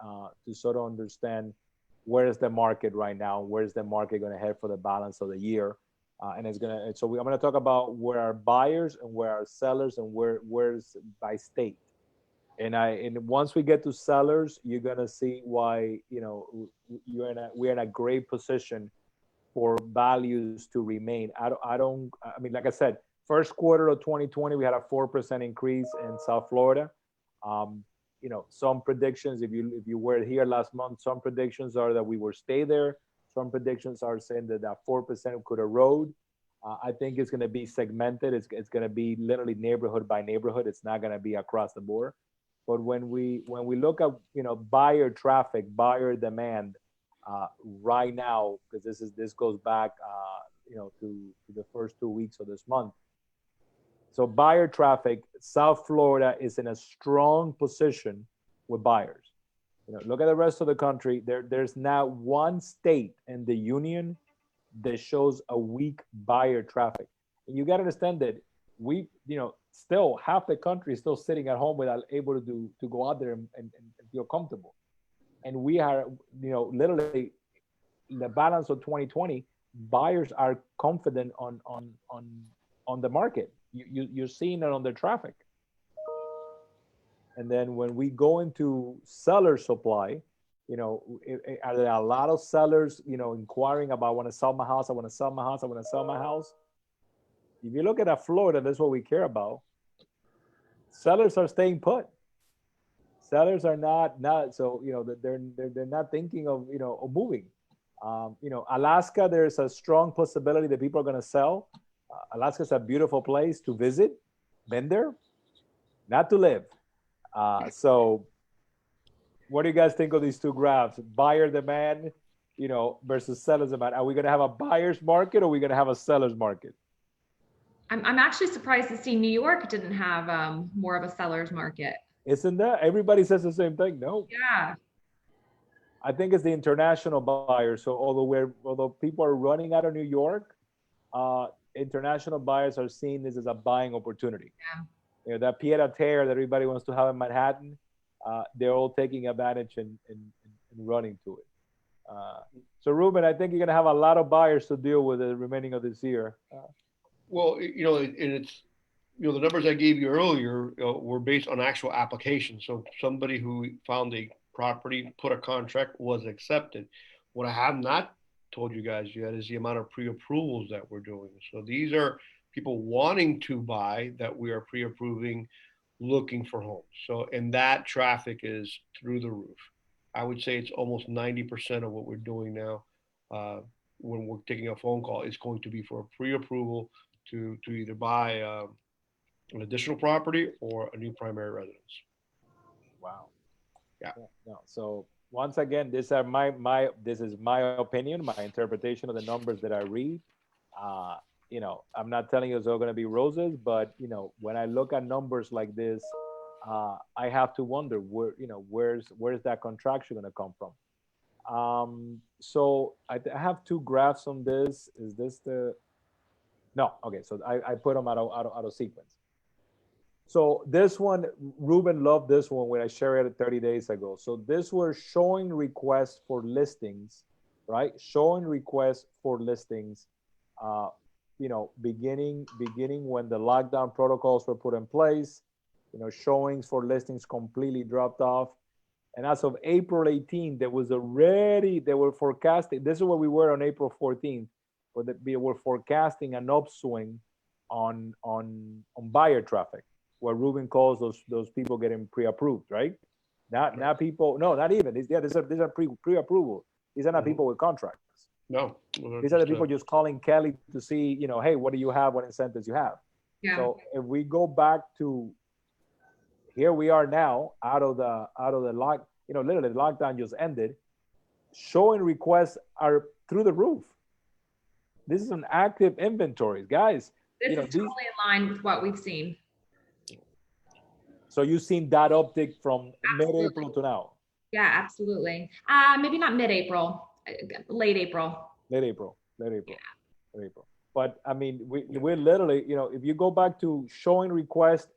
Speaker 1: to sort of understand where is the market right now, where is the market going to head for the balance of the year. I'm going to talk about where are buyers and where are sellers and where's by state. And once we get to sellers, you're going to see why, we're in a great position for values to remain. I mean, like I said, First quarter of 2020, we had a 4% increase in South Florida. You know, some predictions, if you were here last month, some predictions are that we will stay there. Some predictions are saying that that 4% could erode. I think it's going to be segmented. It's going to be literally neighborhood by neighborhood. It's not going to be across the board. But when we look at, you know, buyer traffic, buyer demand right now, because this goes back you know, to the first 2 weeks of this month. So buyer traffic, South Florida is in a strong position with buyers. You know, look at the rest of the country. There's not one state in the union that shows a weak buyer traffic. And you got to understand that we, you know, still half the country is still sitting at home without able to go out there and feel comfortable. And we are, you know, literally the balance of 2020, buyers are confident on the market. You're seeing it on their traffic. And then when we go into seller supply, you know, are there a lot of sellers, you know, inquiring about, I want to sell my house, I want to sell my house, I want to sell my house. If you look at Florida, that's what we care about. Sellers are staying put. Sellers are not so, you know, they're not thinking of, you know, of moving. You know, Alaska, there's a strong possibility that people are going to sell. Alaska's a beautiful place to visit. Been there, not to live. So what do you guys think of these two graphs? Buyer demand, you know, versus seller's demand. Are we going to have a buyer's market or are we going to have a seller's market?
Speaker 3: I'm actually surprised to see New York didn't have more of a seller's market.
Speaker 1: Isn't that? Everybody says the same thing. No.
Speaker 3: Yeah.
Speaker 1: I think it's the international buyers. So although people are running out of New York, international buyers are seeing this as a buying opportunity.
Speaker 3: Yeah.
Speaker 1: You know, that pied a terre that everybody wants to have in Manhattan, they're all taking advantage and running to it. So Ruben, I think you're going to have a lot of buyers to deal with the remaining of this year.
Speaker 2: Well, you know, and it's, you know, the numbers I gave you earlier were based on actual applications. So somebody who found a property, put a contract, was accepted. What I have not told you guys yet is the amount of pre-approvals that we're doing. So these are people wanting to buy that we are pre-approving, looking for homes. So, and that traffic is through the roof. I would say it's almost 90% of what we're doing now when we're taking a phone call is going to be for a pre-approval to either buy an additional property or a new primary residence.
Speaker 1: Wow.
Speaker 2: Yeah.
Speaker 1: No. So once again, this is my opinion, my interpretation of the numbers that I read. You know, I'm not telling you it's all going to be roses, but you know, when I look at numbers like this, I have to wonder where's that contraction going to come from? So I have two graphs on this. Is this the? No. Okay. So I put them out of sequence. So this one, Ruben loved this one when I shared it 30 days ago. So this was showing requests for listings, right? Showing requests for listings, you know, beginning when the lockdown protocols were put in place, you know, showings for listings completely dropped off. And as of April 18th, they were forecasting, this is where we were on April 14th, but they were forecasting an upswing on buyer traffic, what Ruben calls those people getting pre-approved, right? Not people, no, not even. These are pre-approval. These are not people with contracts.
Speaker 2: No.
Speaker 1: These are the people just calling Kelly to see, you know, hey, what do you have? What incentives you have?
Speaker 3: Yeah.
Speaker 1: So if we go back to here we are now, out of the lock, you know, literally the lockdown just ended. Showing requests are through the roof. This is an active inventory, guys.
Speaker 3: This is totally in line with what we've seen.
Speaker 1: So you've seen that uptick from mid-April to now?
Speaker 3: Yeah, absolutely. Maybe not mid-April, late April.
Speaker 1: Late April. But I mean, we're literally, you know, if you go back to showing requests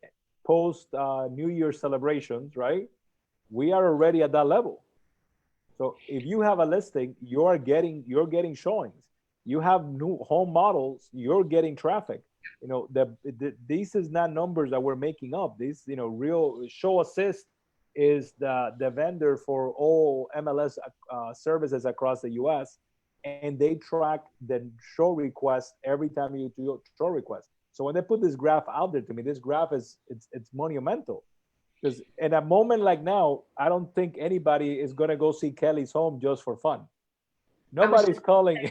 Speaker 1: post New Year celebrations, right? We are already at that level. So if you have a listing, you're getting showings. You have new home models, you're getting traffic. You know, these is not numbers that we're making up. These, you know, real Show Assist is the vendor for all MLS services across the US, and they track the show requests every time you do a show request. So when they put this graph out there to me, this graph it's monumental. Because in a moment like now, I don't think anybody is gonna go see Kelly's home just for fun. Nobody's calling.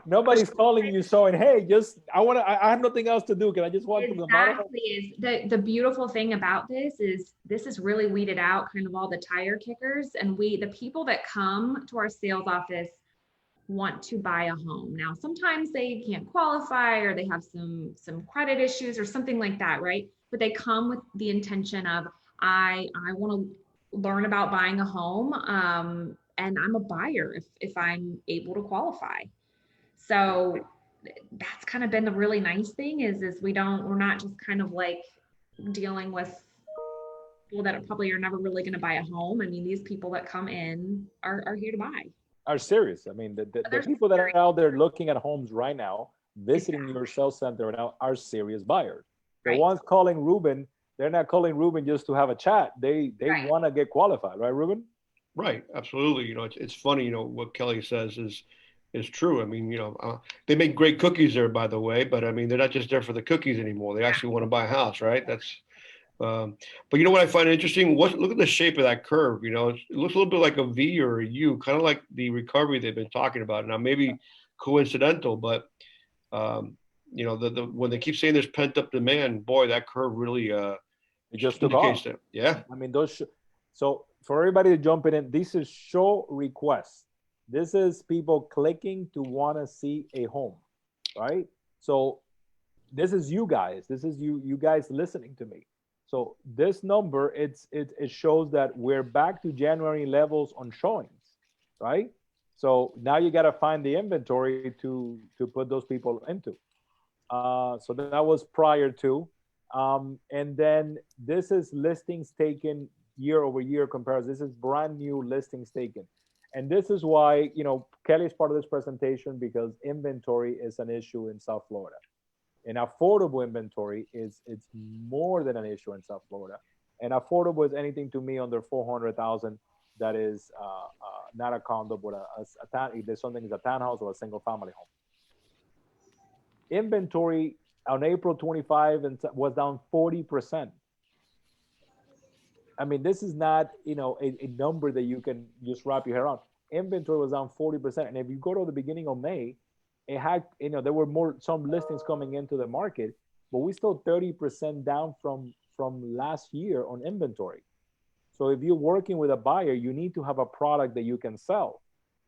Speaker 1: Nobody's calling you saying, "Hey, just I have nothing else to do. Can I just walk to the model?"
Speaker 3: Exactly. Is the beautiful thing about this is really weeded out kind of all the tire kickers, and the people that come to our sales office want to buy a home. Now, sometimes they can't qualify or they have some credit issues or something like that, right? But they come with the intention of I want to learn about buying a home, and I'm a buyer if I'm able to qualify. So that's kind of been the really nice thing is we're not just kind of like dealing with people that probably are never really going to buy a home. I mean, these people that come in are here to buy.
Speaker 1: Are serious. I mean, the
Speaker 3: They're
Speaker 1: people that are
Speaker 3: serious.
Speaker 1: out there looking at homes right now, visiting your sales center right now, are serious buyers. The
Speaker 3: Right.
Speaker 1: ones calling Ruben, they're not calling Ruben just to have a chat. They
Speaker 3: Right.
Speaker 1: want to get qualified, right, Ruben?
Speaker 2: Right, absolutely. You know, it's funny, you know, what Kelly says is true. I mean, you know, they make great cookies there, by the way, but I mean, they're not just there for the cookies anymore. They actually want to buy a house, right? But you know what I find interesting? Look at the shape of that curve. You know, it looks a little bit like a V or a U, kind of like the recovery they've been talking about. Now, maybe coincidental, but you know, the when they keep saying there's pent up demand, boy, that curve really
Speaker 1: It just took off.
Speaker 2: indicates that. Yeah,
Speaker 1: I mean, so for everybody jumping in, this is show requests. This is people clicking to want to see a home, right? So this is you guys. This is you guys listening to me. So this number, it shows that we're back to January levels on showings, right? So now you got to find the inventory to put those people into. So that was prior to, and then this is listings taken year over year comparison. This is brand new listings taken, and this is why Kelly's part of this presentation because inventory is an issue in South Florida. And affordable inventory it's more than an issue in South Florida. And affordable is anything to me under 400,000 that is not a condo, but if there's something is a townhouse or a single family home. Inventory on April 25 and was down 40%. I mean, this is not a number that you can just wrap your head around. Inventory was down 40%, and if you go to the beginning of May, it had, there were some listings coming into the market, but we still 30% down from last year on inventory. So if you're working with a buyer, you need to have a product that you can sell.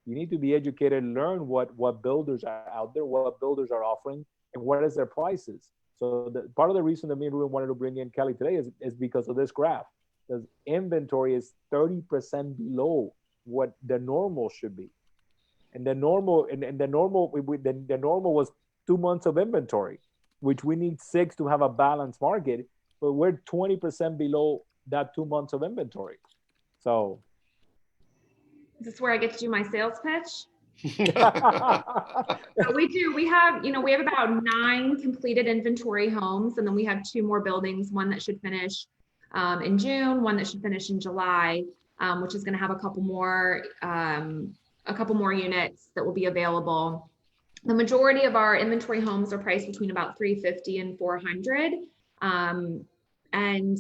Speaker 1: You need to be educated, learn what builders are out there, what builders are offering, and what is their prices. So part of the reason that me and Ruben wanted to bring in Kelly today is because of this graph. Because inventory is 30% below what the normal should be. And the normal was 2 months of inventory, which we need 6 to have a balanced market, but we're 20% below that 2 months of inventory. So
Speaker 3: is this where I get to do my sales pitch? So we have about 9 completed inventory homes, and then we have 2 more buildings, one that should finish in June, one that should finish in July, which is going to have a couple more units that will be available. The majority of our inventory homes are priced between about $350 and $400. And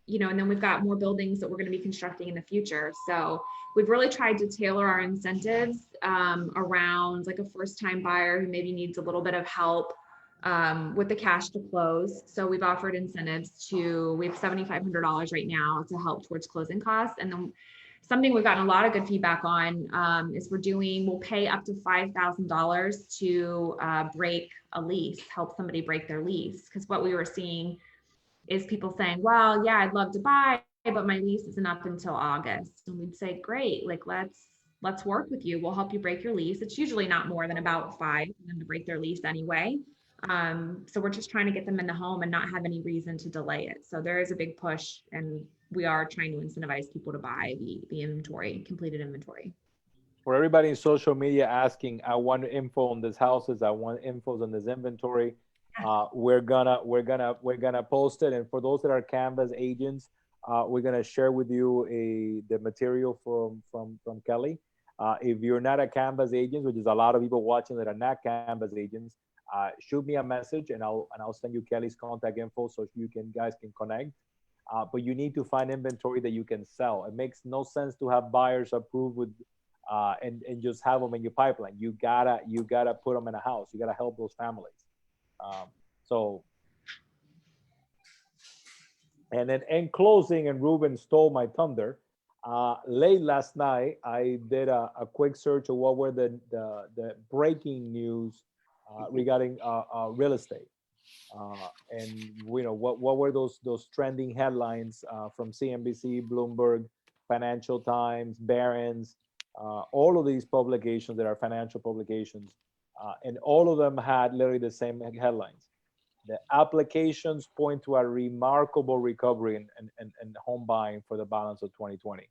Speaker 3: then we've got more buildings that we're going to be constructing in the future. So we've really tried to tailor our incentives around like a first-time buyer who maybe needs a little bit of help with the cash to close. So we've offered incentives we have $7,500 right now to help towards closing costs. And then something we've gotten a lot of good feedback on is we'll pay up to $5,000 to break a lease, help somebody break their lease. Because what we were seeing is people saying, well, yeah, I'd love to buy, but my lease isn't up until August. And we'd say, great, like let's work with you. We'll help you break your lease. It's usually not more than about 5 for them to break their lease anyway. So we're just trying to get them in the home and not have any reason to delay it. So there is a big push, and we are trying to incentivize people to buy the inventory, completed inventory.
Speaker 1: For everybody in social media asking, I want info on these houses, I want info on this inventory. We're gonna post it, and for those that are Canvas agents, we're gonna share with you the material from Kelly. If you're not a Canvas agent, which is a lot of people watching that are not Canvas agents, shoot me a message and I'll send you Kelly's contact info so you guys can connect. But you need to find inventory that you can sell. It makes no sense to have buyers approved with and just have them in your pipeline. You gotta put them in a house. You gotta help those families. And then in closing, and Ruben stole my thunder. Late last night, I did a quick search of what were the breaking news regarding real estate. And what were those trending headlines from CNBC, Bloomberg, Financial Times, Barron's, all of these publications that are financial publications, and all of them had literally the same headlines. The applications point to a remarkable recovery in home buying for the balance of 2020,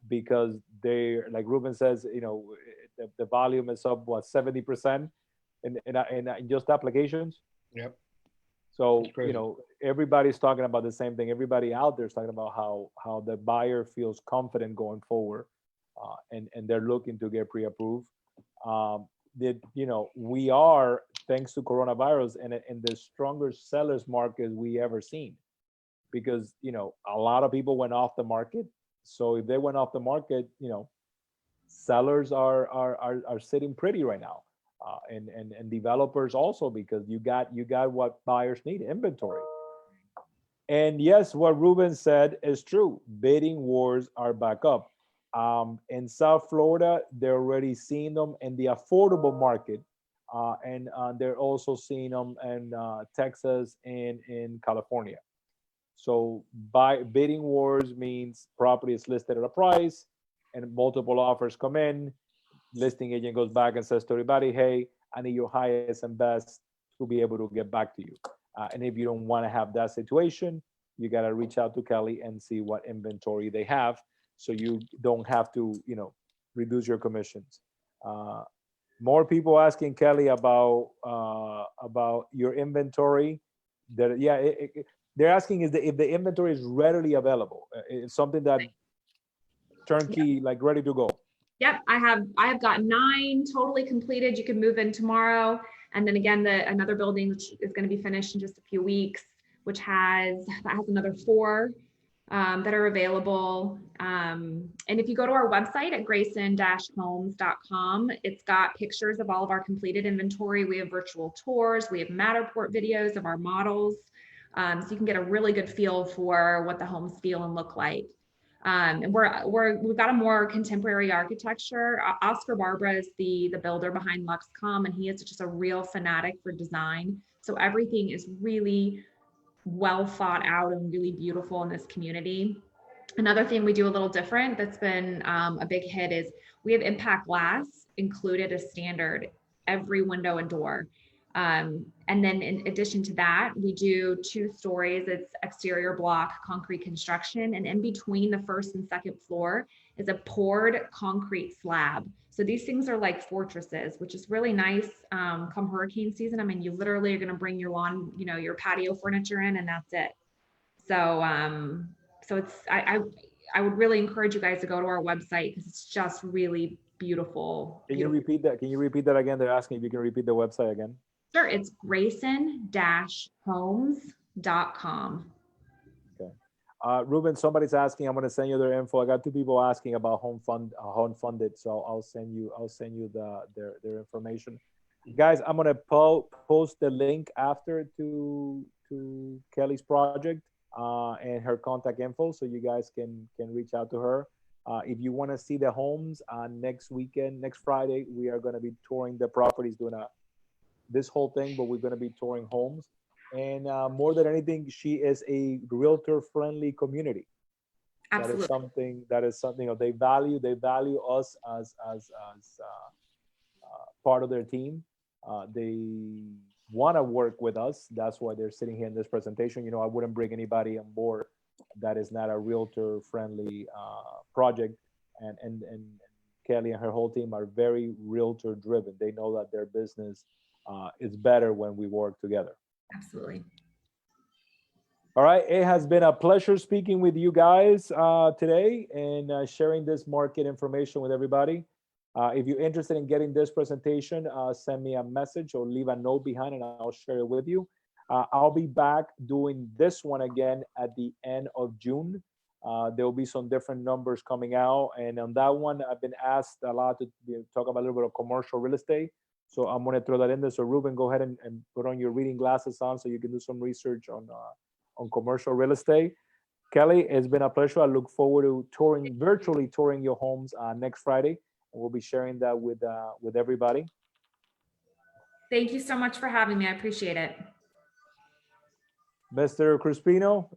Speaker 1: because they, like Ruben says, the volume is up 70% in just applications.
Speaker 2: Yep.
Speaker 1: So everybody's talking about the same thing. Everybody out there is talking about how the buyer feels confident going forward, and they're looking to get pre-approved. We are, thanks to coronavirus, in the strongest sellers market we ever seen, because a lot of people went off the market. So if they went off the market, sellers are sitting pretty right now, and developers also, because you got what buyers need, inventory. And yes, what Ruben said is true. Bidding wars are back up. In South Florida, they're already seeing them in the affordable market, and they're also seeing them in Texas and in California. So bidding wars means property is listed at a price and multiple offers come in. Listing agent goes back and says to everybody, hey, I need your highest and best to be able to get back to you. And if you don't want to have that situation, you got to reach out to Kelly and see what inventory they have, so you don't have to, reduce your commissions. More people asking Kelly about your inventory. They're asking if the inventory is readily available. It's something that turnkey, like ready to go.
Speaker 3: Yep, I have got 9 totally completed. You can move in tomorrow, and then again, another building which is going to be finished in just a few weeks, which has another 4 that are available. And if you go to our website at grayson-homes.com, it's got pictures of all of our completed inventory. We have virtual tours. We have Matterport videos of our models, so you can get a really good feel for what the homes feel and look like. And we've got a more contemporary architecture. Oscar Barbara is the builder behind LuxCom, and he is just a real fanatic for design. So everything is really well thought out and really beautiful in this community. Another thing we do a little different that's been a big hit is we have impact glass included as standard every window and door. And then in addition to that, we do 2 stories. It's exterior block concrete construction, and in between the first and second floor is a poured concrete slab. So these things are like fortresses, which is really nice come hurricane season. I mean, you literally are going to bring your lawn, your patio furniture in, and that's it. So it's I would really encourage you guys to go to our website, because it's just really beautiful.
Speaker 1: Can you repeat that? Can you repeat that again? They're asking if you can repeat the website again.
Speaker 3: Sure, it's grayson-homes.com.
Speaker 1: Okay. Ruben, somebody's asking. I'm going to send you their info. I got 2 people asking about home funded, so I'll send you their information. Guys, I'm going to post the link after to Kelly's project and her contact info, so you guys can reach out to her. If you want to see the homes next Friday, we are going to be touring the properties, doing this whole thing, but we're going to be touring homes. And more than anything, she is a realtor-friendly community.
Speaker 3: Absolutely.
Speaker 1: That is something they value. They value us as part of their team. They want to work with us. That's why they're sitting here in this presentation. I wouldn't bring anybody on board that is not a realtor-friendly project. And Kelly and her whole team are very realtor-driven. They know that their business is better when we work together.
Speaker 3: Absolutely.
Speaker 1: All right. It has been a pleasure speaking with you guys today and sharing this market information with everybody. If you're interested in getting this presentation, send me a message or leave a note behind and I'll share it with you. I'll be back doing this one again at the end of June. There will be some different numbers coming out. And on that one, I've been asked a lot to talk about a little bit of commercial real estate. So I'm going to throw that in there. So Ruben, go ahead and put on your reading glasses on so you can do some research on commercial real estate. Kelly, it's been a pleasure. I look forward to virtually touring your homes next Friday. And we'll be sharing that with everybody.
Speaker 3: Thank you so much for having me. I appreciate it.
Speaker 1: Mr. Crispino,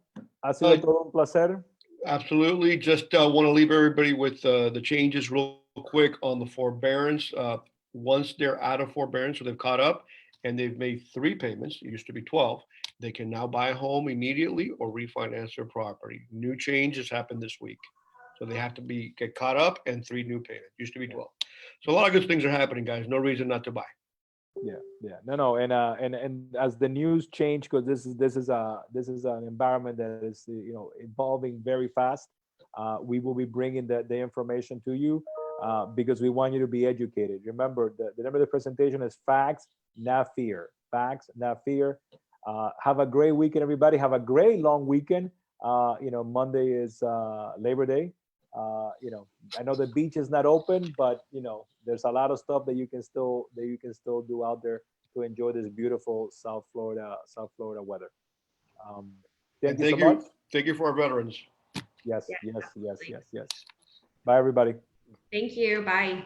Speaker 1: ha sido todo un placer.
Speaker 2: Absolutely. Just want to leave everybody with the changes real quick on the forbearance. Once they're out of forbearance, so they've caught up and they've made 3 payments, it used to be 12, they can now buy a home immediately or refinance their property. New changes happened this week. So they have to get caught up and 3 new payments, used to be 12. So a lot of good things are happening, guys. No reason not to buy.
Speaker 1: Yeah, no, and as the news change, because this is an environment that is evolving very fast. We will be bringing the information to you because we want you to be educated. Remember, the name of the presentation is Facts, Not Fear. Facts, Not Fear. Have a great weekend, everybody. Have a great long weekend. Monday is Labor Day. I know the beach is not open, but there's a lot of stuff that you can still do out there to enjoy this beautiful South Florida weather. Thank you so much.
Speaker 2: Thank you for our veterans.
Speaker 1: Yes. Bye, everybody.
Speaker 3: Thank you. Bye.